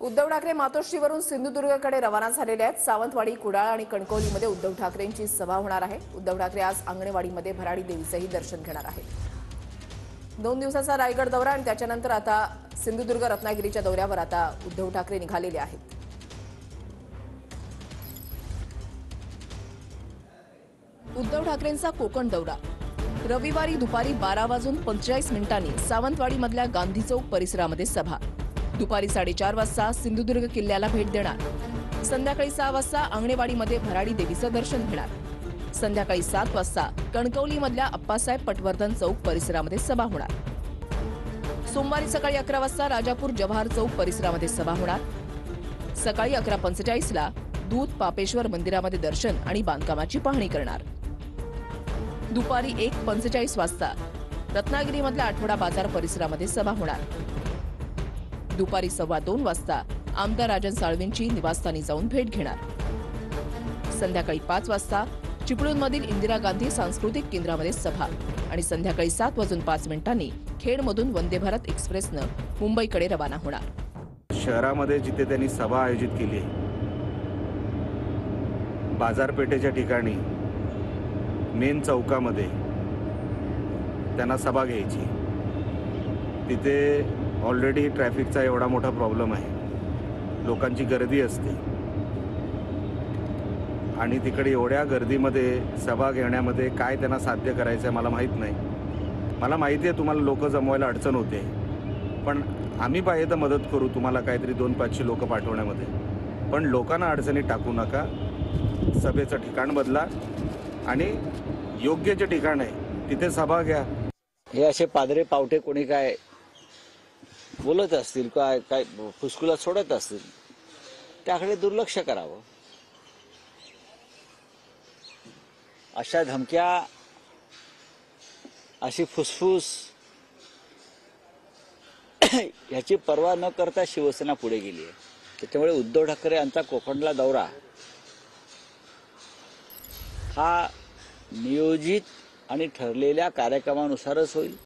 उद्धव ठाकरे मातोश्रीवरून सिंधुदुर्गकडे रवाना झालेले आहेत। सावंतवाडी, कुडाळ आणि कणकवलीमध्ये उद्धव ठाकरेंची सभा होणार आहे। उद्धव ठाकरे आज अंगणवाडीमध्ये भराडी देवीचेही दर्शन घेणार आहेत। 2 दिवसाचा रायगड दौरा आणि त्याच्यानंतर आता सिंधुदुर्ग रत्नागिरीच्या दौऱ्यावर आता उद्धव ठाकरे निघालेले आहेत। उद्धव ठाकरेंचा कोकण दौरा रविवारी दुपारी 12:45 सावंतवाडीमधल्या गांधी चौक परिसरामध्ये सभा। दुपारी 4:30 वाजता सिंधुदुर्ग किल्ल्याला भेट देणार। संध्याकाळी 6 वाजता अंगणेवाडीमध्ये भराडी देवीचं दर्शन घेणार। संध्याकाळी 7 वाजता कणकवलीमधल्या अप्पासाहेब पटवर्धन चौक परिसरामध्ये सभा होणार। सोमवारी सकाळी 11 वाजता राजापूर जवाहर चौक परिसरामध्ये सभा होणार। सकाळी 11:45 दूध पापेश्वर मंदिरामध्ये दर्शन आणि बांधकामाची पाहणी करणार। दुपारी 1:45 वाजता रत्नागिरीमधल्या आठवडा बाजार परिसरामध्ये सभा होणार। दुपारी 2:15 वाजता आमदार राजन साळवींची निवासस्थानी जाऊन भेट घेणार। संध्याकाळी 5 वाजता चिपळूणमधील इंदिरा गांधी सांस्कृतिक केंद्रामध्ये सभा आणि संध्याकाळी 7:05 खेडमधून वंदे भारत एक्सप्रेसनं मुंबईकडे रवाना होणार। शहरामध्ये जिथे त्यांनी सभा आयोजित केली आहे, बाजारपेठेच्या ठिकाणी मेन चौकामध्ये त्यांना सभा घ्यायची। तिथे ऑलरेडी ट्रॅफिकचा एवढा मोठा प्रॉब्लेम आहे, लोकांची गर्दी असते आणि तिकडे एवढ्या गर्दीमध्ये सभा घेण्यामध्ये काय त्यांना साध्य करायचं आहे मला माहीत नाही। मला माहिती आहे तुम्हाला लोक जमवायला अडचण होते, पण आम्ही पाहिजे तर मदत करू तुम्हाला काहीतरी 2-500 लोक पाठवण्यामध्ये, पण लोकांना अडचणीत टाकू नका। सभेचं ठिकाण बदला आणि योग्य जे ठिकाण आहे तिथे सभा घ्या। हे असे पादरे पावटे कोणी काय बोलत असतील, काय काय फुसकुला सोडत असतील, त्याकडे दुर्लक्ष करावं। अशा धमक्या, अशी फुसफुस ह्याची पर्वा न करता शिवसेना पुढे गेली आहे। त्याच्यामुळे उद्धव ठाकरे यांचा कोकणला दौरा हा नियोजित आणि ठरलेल्या कार्यक्रमानुसारच होईल।